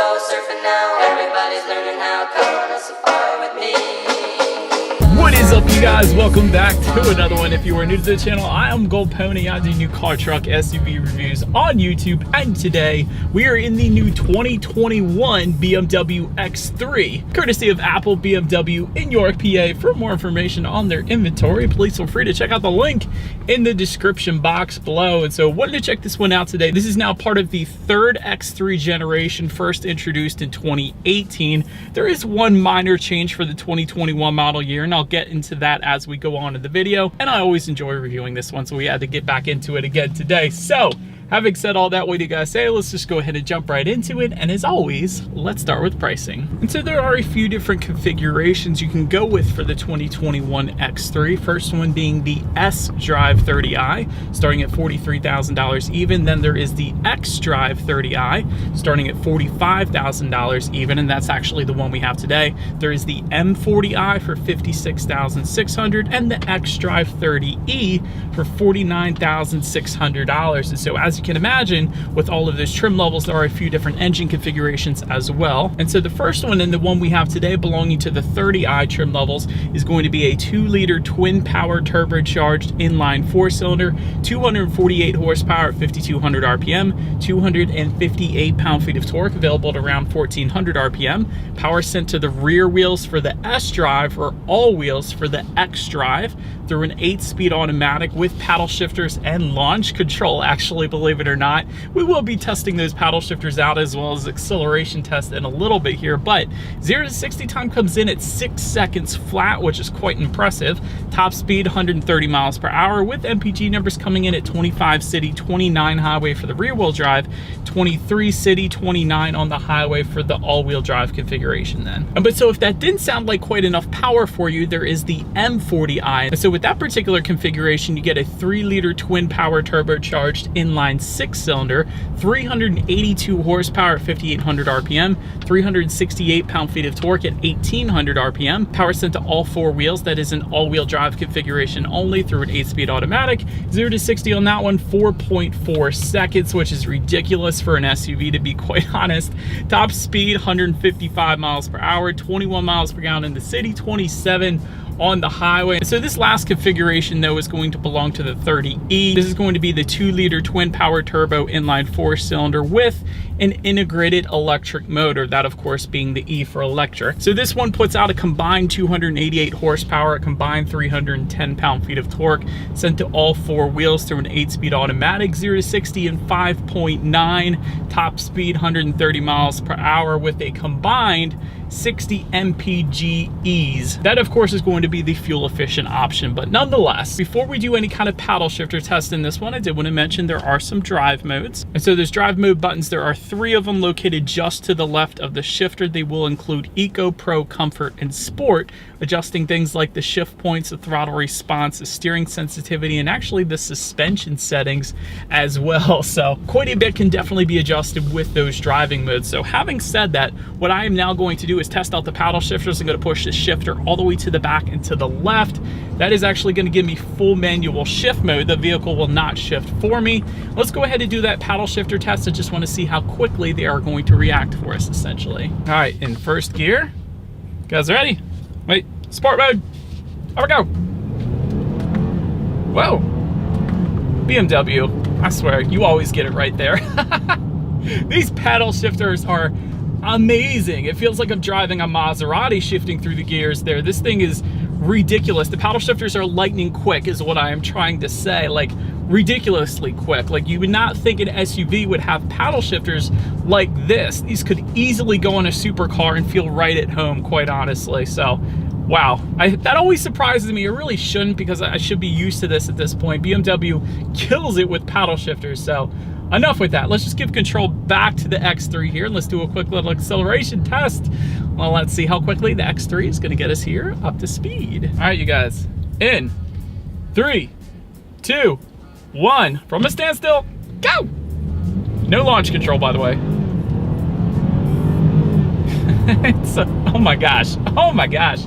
go surfing now. Everybody's learning how. Come on a safari with me. What is up, you guys? Welcome back to another one. If you are new to the channel, I am Gold Pony. I do new car, truck, SUV reviews on YouTube, and today we are in the new 2021 BMW X3, courtesy of Apple BMW in York, PA. For more information on their inventory, please feel free to check out the link in the description box below. And so, wanted to check this one out today. This is now part of the third X3 generation, first introduced in 2018. There is one minor change for the 2021 model year, and I'll get into that as we go on in the video. And I always enjoy reviewing this one, so we had to get back into it again today. So having said all that, what do you guys say? Let's just go ahead and jump right into it. And as always, let's start with pricing. And so there are a few different configurations you can go with for the 2021 X3. First one being the S-Drive 30i, starting at $43,000 even. Then there is the X-Drive 30i, starting at $45,000 even, and that's actually the one we have today. There is the M40i for $56,600 and the X-Drive 30e for $49,600. And so as you can imagine, with all of those trim levels, there are a few different engine configurations as well. And so the first one, and the one we have today belonging to the 30i trim levels, is going to be a 2-liter twin power turbocharged inline 4-cylinder, 248 horsepower at 5,200 RPM, 258 pound-feet of torque, available at around 1,400 RPM. Power sent to the rear wheels for the S-Drive, or all wheels for the X-Drive, through an 8-speed automatic with paddle shifters and launch control. Actually, believe it or not, we will be testing those paddle shifters out, as well as acceleration test in a little bit here. But 0 to 60 time comes in at 6 seconds flat, which is quite impressive. Top speed 130 miles per hour, with MPG numbers coming in at 25 city, 29 highway for the rear wheel drive, 23 city, 29 on the highway for the all-wheel drive configuration then. But so if that didn't sound like quite enough power for you, there is the M40i. And so with that particular configuration, you get a 3-liter twin power turbocharged inline 6-cylinder, 382 horsepower at 5,800 RPM, 368 pound-feet of torque at 1,800 RPM. Power sent to all 4 wheels. That is an all-wheel drive configuration only, through an 8-speed automatic. 0 to 60 on that one, 4.4 seconds, which is ridiculous for an SUV, to be quite honest. Top speed 155 miles per hour, 21 miles per gallon in the city, 27 on the highway. So this last configuration, though, is going to belong to the 30e. This is going to be the 2-liter twin power turbo inline 4-cylinder with an integrated electric motor, that of course being the E for electric. So this one puts out a combined 288 horsepower, a combined 310 pound-feet of torque, sent to all 4 wheels through an 8-speed automatic, 0 to 60 in 5.9, top speed 130 miles per hour, with a combined 60 mpg. That of course is going to be the fuel efficient option, but nonetheless, before we do any kind of paddle shifter test in this one, I did want to mention there are some drive modes. And so there's drive mode buttons. There are 3 of them located just to the left of the shifter. They will include Eco, Pro, Comfort, and Sport, adjusting things like the shift points, the throttle response, the steering sensitivity, and actually the suspension settings as well. So quite a bit can definitely be adjusted with those driving modes. So having said that, what I am now going to do is test out the paddle shifters. I'm going to push the shifter all the way to the back and to the left. That is actually going to give me full manual shift mode. The vehicle will not shift for me. Let's go ahead and do that paddle shifter test. I just want to see how quickly they are going to react for us, essentially. All right, in first gear. You guys ready? Wait, sport mode. Here we go. Whoa. BMW, I swear, you always get it right there. These paddle shifters are amazing. It feels like I'm driving a Maserati shifting through the gears there. This thing is ridiculous. The paddle shifters are lightning quick is what I am trying to say, like ridiculously quick. Like you would not think an SUV would have paddle shifters like this. These could easily go in a supercar and feel right at home, quite honestly. So wow, that always surprises me. It really shouldn't, because I should be used to this at this point. BMW kills it with paddle shifters. So enough with that. Let's just give control back to the X3 here, and let's do a quick little acceleration test. Well, let's see how quickly the X3 is going to get us here up to speed. All right, you guys, in 3, 2, 1, from a standstill, go! No launch control, by the way. Oh my gosh, oh my gosh.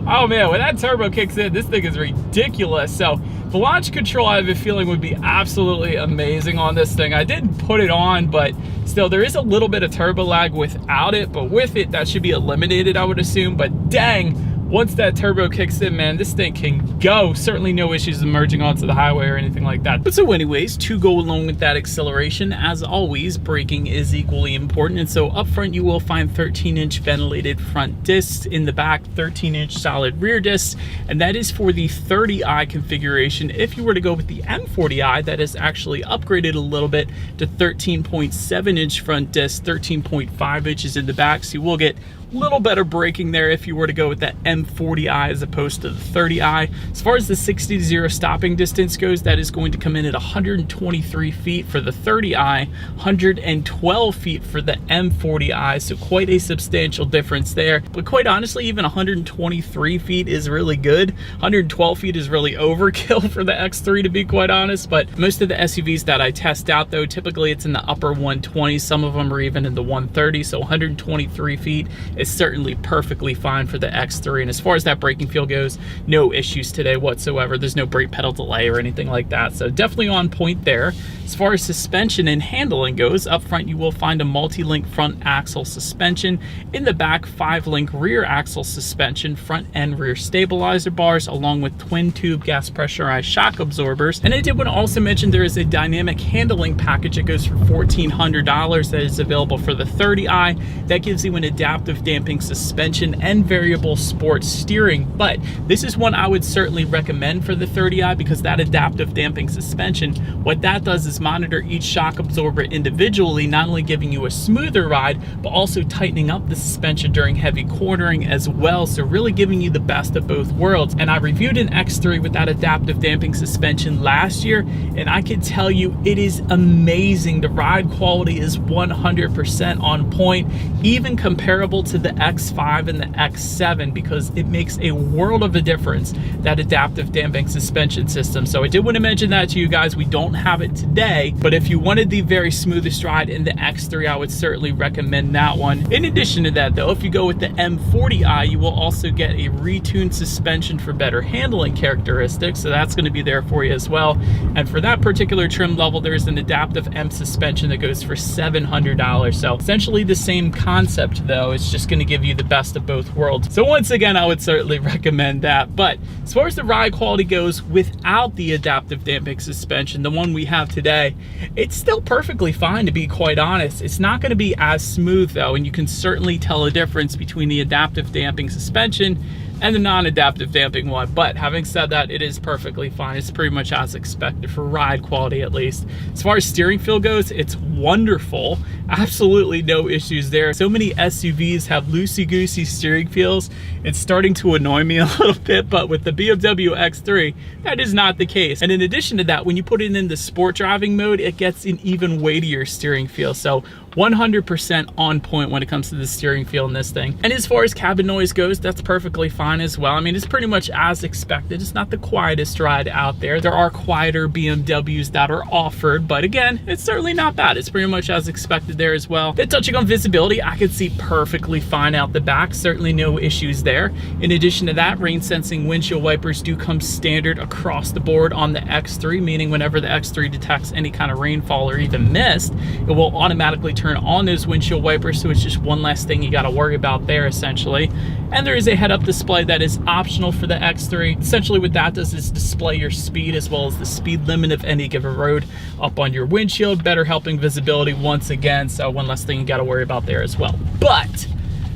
Oh man, when that turbo kicks in, this thing is ridiculous. So the launch control, I have a feeling, would be absolutely amazing on this thing. I didn't put it on, but still, there is a little bit of turbo lag without it, but with it, that should be eliminated, I would assume. But dang, once that turbo kicks in, man, this thing can go. Certainly no issues emerging onto the highway or anything like that. But so anyways, to go along with that acceleration, as always, braking is equally important. And so up front, you will find 13-inch ventilated front discs. In the back, 13-inch solid rear discs. And that is for the 30i configuration. If you were to go with the M40i, that is actually upgraded a little bit to 13.7-inch front discs, 13.5 inches in the back. So you will get a little better braking there if you were to go with that M40i as opposed to the 30i. As far as the 60 to 0 stopping distance goes, that is going to come in at 123 feet for the 30i, 112 feet for the M40i, so quite a substantial difference there. But quite honestly, even 123 feet is really good. 112 feet is really overkill for the X3, to be quite honest. But most of the SUVs that I test out, though, typically it's in the upper 120s. Some of them are even in the 130, so 123 feet is certainly perfectly fine for the X3. And as far as that braking feel goes, no issues today whatsoever. There's no brake pedal delay or anything like that, so definitely on point there. As far as suspension and handling goes, up front you will find a multi-link front axle suspension. In the back, 5-link rear axle suspension, front and rear stabilizer bars, along with twin tube gas pressurized shock absorbers. And I did want to also mention there is a dynamic handling package that goes for $1,400 that is available for the 30i. That gives you an adaptive damping suspension and variable sport steering. But this is one I would certainly recommend for the 30i, because that adaptive damping suspension, what that does is monitor each shock absorber individually, not only giving you a smoother ride, but also tightening up the suspension during heavy cornering as well. So really giving you the best of both worlds. And I reviewed an X3 with that adaptive damping suspension last year, and I can tell you it is amazing. The ride quality is 100% on point, even comparable to the X5 and the X7, because it makes a world of a difference, that adaptive damping suspension system. So I did want to mention that to you guys. We don't have it today, but if you wanted the very smoothest ride in the X3, I would certainly recommend that one. In addition to that, though, if you go with the M40i, you will also get a retuned suspension for better handling characteristics, so that's going to be there for you as well. And for that particular trim level, there's an adaptive M suspension that goes for $700. So essentially the same concept, though. It's just going to give you the best of both worlds. So once again, I would certainly recommend that. But as far as the ride quality goes, without the adaptive damping suspension, the one we have today, it's still perfectly fine, to be quite honest. It's not going to be as smooth, though, and you can certainly tell a difference between the adaptive damping suspension and the non-adaptive damping one. But having said that, it is perfectly fine. It's pretty much as expected for ride quality, at least. As far as steering feel goes, it's wonderful. Absolutely no issues there. So many SUVs have loosey-goosey steering feels. It's starting to annoy me a little bit, but with the BMW X3, that is not the case. And in addition to that, when you put it in the sport driving mode, it gets an even weightier steering feel. So 100% on point when it comes to the steering feel in this thing. And as far as cabin noise goes, that's perfectly fine as well. I mean, it's pretty much as expected. It's not the quietest ride out there. There are quieter BMWs that are offered, but again, it's certainly not bad. It's pretty much as expected there as well. Then touching on visibility, I could see perfectly fine out the back. Certainly no issues there. In addition to that, rain sensing windshield wipers do come standard across the board on the X3, meaning whenever the X3 detects any kind of rainfall or even mist, it will automatically turn on those windshield wipers. So it's just one less thing you got to worry about there, essentially. And there is a head-up display that is optional for the X3. Essentially what that does is display your speed as well as the speed limit of any given road up on your windshield, better helping visibility once again. So one less thing you got to worry about there as well. But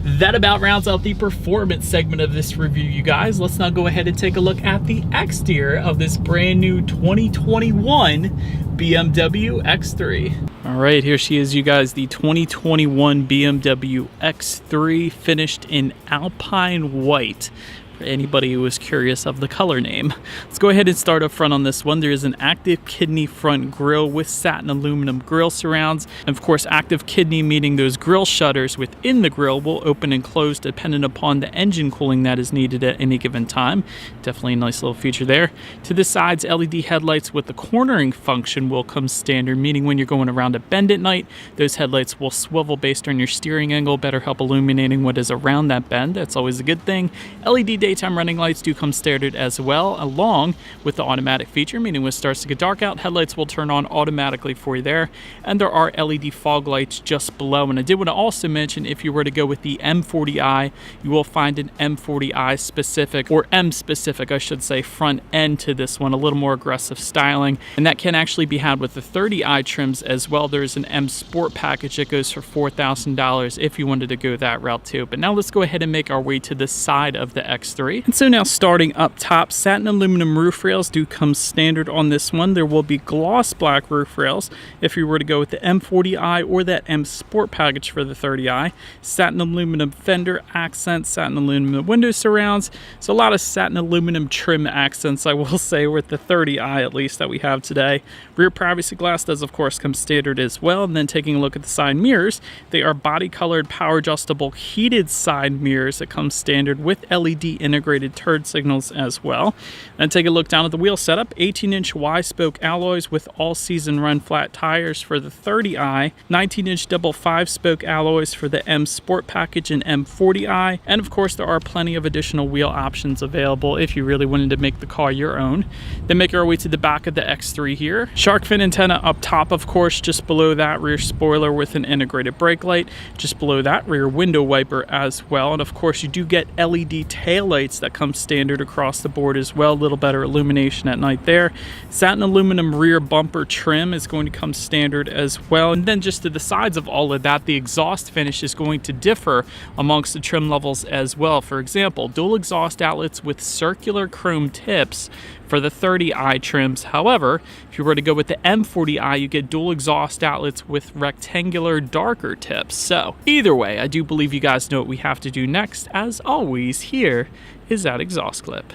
that about rounds out the performance segment of this review, you guys. Let's now go ahead and take a look at the exterior of this brand new 2021 BMW X3. All right, here she is, you guys, the 2021 BMW X3, finished in Alpine White. For anybody who was curious of the color name. Let's go ahead and start up front on this one. There is an active kidney front grille with satin aluminum grille surrounds. And of course, active kidney meaning those grille shutters within the grille will open and close depending upon the engine cooling that is needed at any given time. Definitely a nice little feature there. To the sides, LED headlights with the cornering function will come standard, meaning when you're going around a bend at night, those headlights will swivel based on your steering angle, better help illuminating what is around that bend. That's always a good thing. LED daytime running lights do come standard as well, along with the automatic feature, meaning when it starts to get dark out, headlights will turn on automatically for you there. And there are LED fog lights just below. And I did want to also mention, if you were to go with the M40i, you will find an M40i specific, or M specific, I should say, front end to this one, a little more aggressive styling. And that can actually be had with the 30i trims as well. There's an M Sport package that goes for $4,000 if you wanted to go that route too. But now let's go ahead and make our way to the side of the X3. And so now starting up top, satin aluminum roof rails do come standard on this one. There will be gloss black roof rails if you were to go with the M40i or that M Sport package for the 30i. Satin aluminum fender accents, satin aluminum window surrounds. So a lot of satin aluminum trim accents, I will say, with the 30i at least that we have today. Rear privacy glass does of course come standard as well. And then taking a look at the side mirrors, they are body colored power adjustable heated side mirrors that come standard with LED integrated turn signals as well. And take a look down at the wheel setup, 18-inch Y-spoke alloys with all-season run flat tires for the 30i, 19-inch double 5-spoke alloys for the M Sport package and M40i, and of course there are plenty of additional wheel options available if you really wanted to make the car your own. Then make our way to the back of the X3 here. Shark fin antenna up top, of course, just below that rear spoiler with an integrated brake light, just below that rear window wiper as well. And of course you do get LED taillights that come standard across the board as well, a little better illumination at night there. Satin aluminum rear bumper trim is going to come standard as well. And then just to the sides of all of that, the exhaust finish is going to differ amongst the trim levels as well. For example, dual exhaust outlets with circular chrome tips for the 30i trims. However, if you were to go with the M40i, you get dual exhaust outlets with rectangular darker tips. So either way, I do believe you guys know what we have to do next. As always, here is that exhaust clip.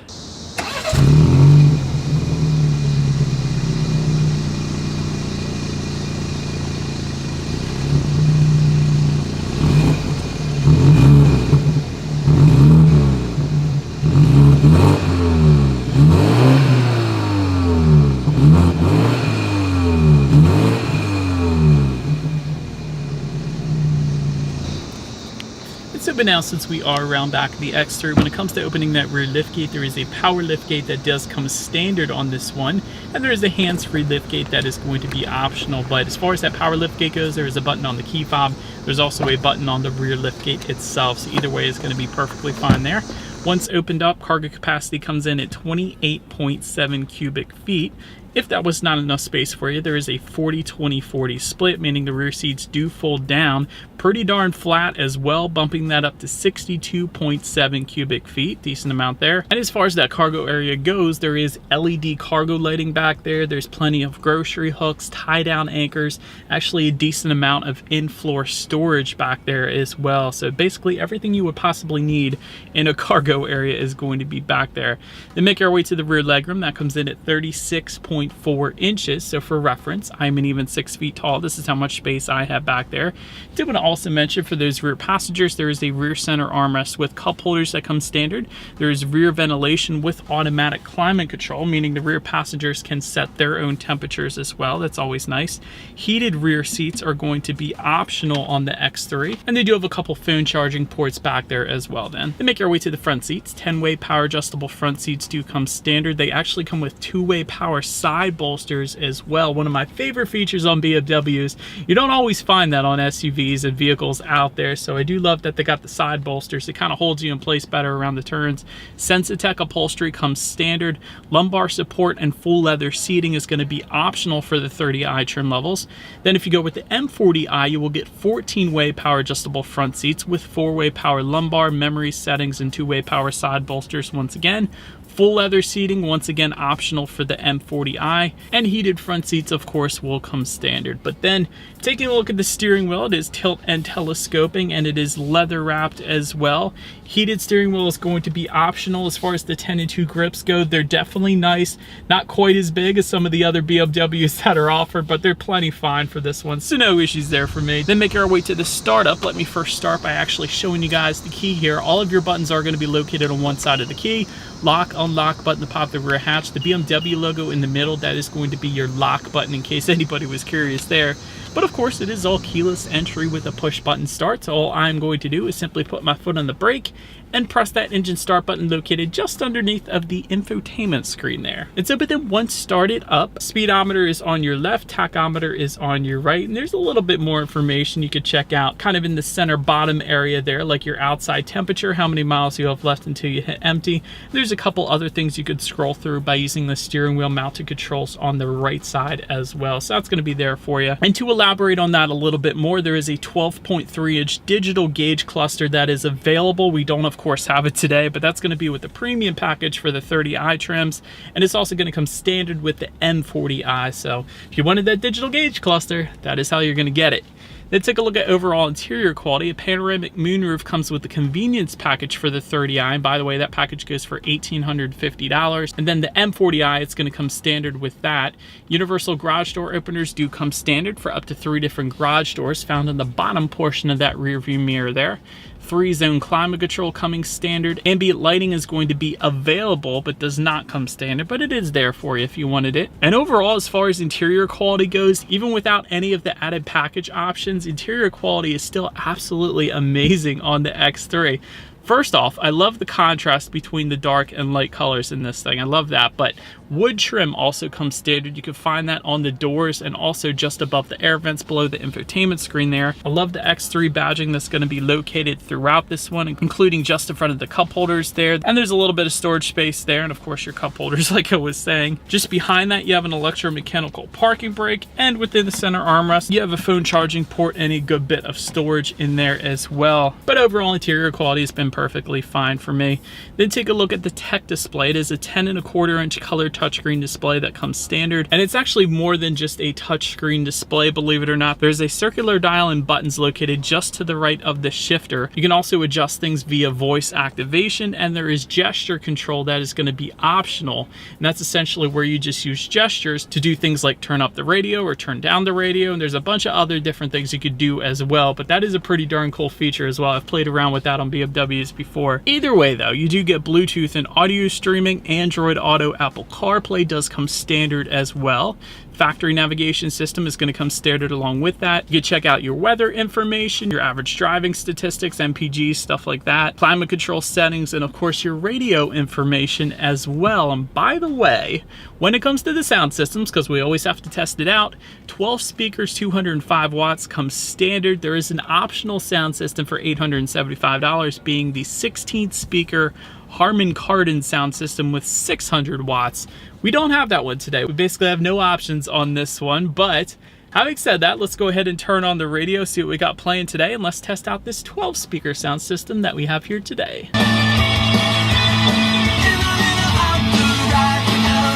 But now, since we are around back of the X3, when it comes to opening that rear liftgate, there is a power liftgate that does come standard on this one, and there is a hands-free liftgate that is going to be optional. But as far as that power liftgate goes, there is a button on the key fob. There's also a button on the rear liftgate itself, so either way is going to be perfectly fine there. Once opened up, cargo capacity comes in at 28.7 cubic feet. If that was not enough space for you, there is a 40-20-40 split, meaning the rear seats do fold down pretty darn flat as well, bumping that up to 62.7 cubic feet. Decent amount there. And as far as that cargo area goes, there is LED cargo lighting back there. There's plenty of grocery hooks, tie-down anchors, actually a decent amount of in-floor storage back there as well. So basically everything you would possibly need in a cargo area is going to be back there. Then make our way to the rear legroom. That comes in at 36.4 inches. So for reference, I'm an even 6 feet tall. This is how much space I have back there. Did want to also mention, for those rear passengers, there is a rear center armrest with cup holders that come standard. There is rear ventilation with automatic climate control, meaning the rear passengers can set their own temperatures as well. That's always nice. Heated rear seats are going to be optional on the X3, and they do have a couple phone charging ports back there as well. Then make our way to the front seats. 10-way power adjustable front seats do come standard. They actually come with 2-way power side bolsters as well. One of my favorite features on BMWs. You don't always find that on SUVs and vehicles out there, so I do love that they got the side bolsters. It kind of holds you in place better around the turns. Sensitech upholstery comes standard. Lumbar support and full leather seating is going to be optional for the 30i trim levels. Then if you go with the M40i, you will get 14-way power adjustable front seats with 4-way power lumbar, memory settings, and 2-way power side bolsters once again. Full leather seating, once again optional for the M40i, and heated front seats of course will come standard. But then taking a look at the steering wheel, it is tilt and telescoping, and it is leather wrapped as well. Heated steering wheel is going to be optional. As far as the 10-2 grips go, they're definitely nice, not quite as big as some of the other BMWs that are offered, but they're plenty fine for this one, so no issues there for me. Then make our way to the startup. Let me first start by actually showing you guys the key here. All of your buttons are going to be located on one side of the key. Lock, unlock button to pop the rear hatch. The BMW logo in the middle, that is going to be your lock button in case anybody was curious there. But of course, it is all keyless entry with a push button start. So all I'm going to do is simply put my foot on the brake and press that engine start button located just underneath of the infotainment screen there. And so, but then once started up, speedometer is on your left, tachometer is on your right, and there's a little bit more information you could check out kind of in the center bottom area there, like your outside temperature, how many miles you have left until you hit empty. There's a couple other things you could scroll through by using the steering wheel mounted controls on the right side as well. So that's going to be there for you. And to elaborate on that a little bit more, there is a 12.3-inch digital gauge cluster that is available. We don't, of course, have it today, but that's going to be with the premium package for the 30i trims, and it's also going to come standard with the M40i. So if you wanted that digital gauge cluster, that is how you're going to get it. Then take a look at overall interior quality. A panoramic moonroof comes with the convenience package for the 30i. And by the way, that package goes for $1,850. And then the M40i, it's going to come standard with that. Universal garage door openers do come standard for up to 3 different garage doors found in the bottom portion of that rear view mirror there. 3-zone climate control coming standard. Ambient lighting is going to be available, but does not come standard, but it is there for you if you wanted it. And overall, as far as interior quality goes, even without any of the added package options, interior quality is still absolutely amazing on the X3. First off, I love the contrast between the dark and light colors in this thing. I love that, but wood trim also comes standard. You can find that on the doors and also just above the air vents below the infotainment screen there. I love the X3 badging that's going to be located throughout this one, including just in front of the cup holders there. And there's a little bit of storage space there, and of course your cup holders, like I was saying. Just behind that, you have an electromechanical parking brake, and within the center armrest, you have a phone charging port and a good bit of storage in there as well. But overall interior quality has been perfectly fine for me. Then take a look at the tech display. It is a 10.25-inch color touchscreen display that comes standard, and it's actually more than just a touchscreen display, believe it or not. There's a circular dial and buttons located just to the right of the shifter. You can also adjust things via voice activation, and there is gesture control that is going to be optional, and that's essentially where you just use gestures to do things like turn up the radio or turn down the radio, and there's a bunch of other different things you could do as well, but that is a pretty darn cool feature as well. I've played around with that on BMWs before. Either way though, you do get Bluetooth and audio streaming. Android Auto, Apple CarPlay does come standard as well. Factory navigation system is going to come standard along with that. You can check out your weather information, your average driving statistics, MPG, stuff like that, climate control settings, and of course your radio information as well. And by the way, when it comes to the sound systems, because we always have to test it out, 12 speakers, 205 watts comes standard. There is an optional sound system for $875, being the 16th speaker Harman Kardon sound system with 600 watts. We don't have that one today. We basically have no options on this one, but having said that, let's go ahead and turn on the radio, see what we got playing today, and let's test out this 12 speaker sound system that we have here today.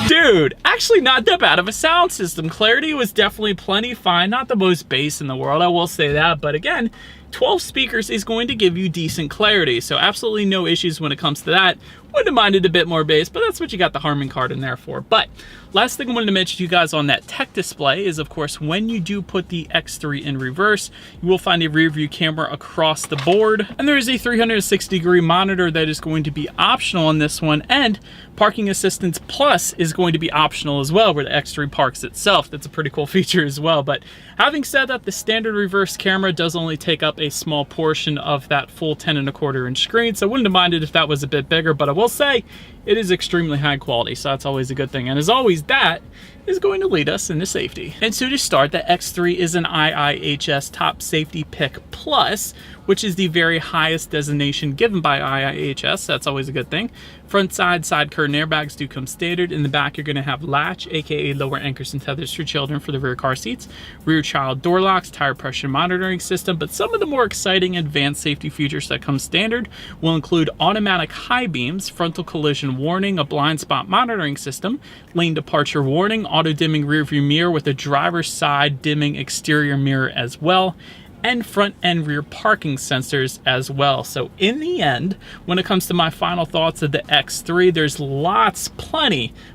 Dude, actually not that bad of a sound system. Clarity was definitely plenty fine. Not the most bass in the world, I will say that, but again, 12 speakers is going to give you decent clarity, so absolutely no issues when it comes to that. Wouldn't have minded a bit more bass, but that's what you got the Harman Kardon there for. But last thing I wanted to mention to you guys on that tech display is, of course, when you do put the X3 in reverse, you will find a rear view camera across the board, and there is a 360-degree monitor that is going to be optional on this one, and Parking Assistance Plus is going to be optional as well, where the X3 parks itself. That's a pretty cool feature as well. But having said that, the standard reverse camera does only take up a small portion of that full 10.25-inch screen, so I wouldn't have minded if that was a bit bigger, but I will say it is extremely high quality, so that's always a good thing. And as always, that is going to lead us into safety. And so to start, the X3 is an IIHS Top Safety Pick Plus, which is the very highest designation given by IIHS. That's always a good thing. Front side curtain airbags do come standard. In the back, you're going to have latch, aka lower anchors and tethers for children for the rear car seats, rear child door locks, tire pressure monitoring system. But some of the more exciting advanced safety features that come standard will include automatic high beams, frontal collision warning, a blind spot monitoring system, lane departure warning, auto dimming rear view mirror with a driver's side dimming exterior mirror as well, and front and rear parking sensors as well. So in the end, when it comes to my final thoughts of the X3, there's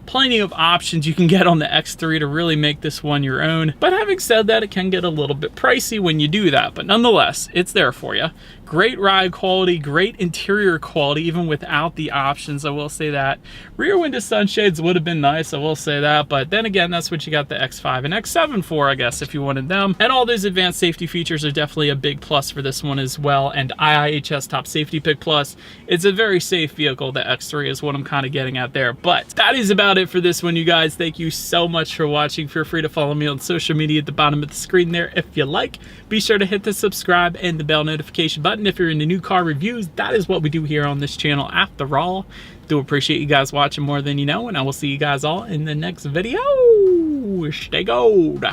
plenty of options you can get on the X3 to really make this one your own. But having said that, it can get a little bit pricey when you do that, but nonetheless, it's there for you. Great ride quality, great interior quality, even without the options, I will say that. Rear window sunshades would have been nice, I will say that, but then again, that's what you got the X5 and X7 for, I guess, if you wanted them. And all those advanced safety features are definitely a big plus for this one as well. And IIHS Top Safety Pick Plus, it's a very safe vehicle. The X3 is what I'm kind of getting at there. But that is about it for this one, you guys. Thank you so much for watching. Feel free to follow me on social media at the bottom of the screen there if you like. Be sure to hit the subscribe and the bell notification button if you're into new car reviews. That is what we do here on this channel after all. Do appreciate you guys watching more than you know, and I will see you guys all in the next video. Stay gold.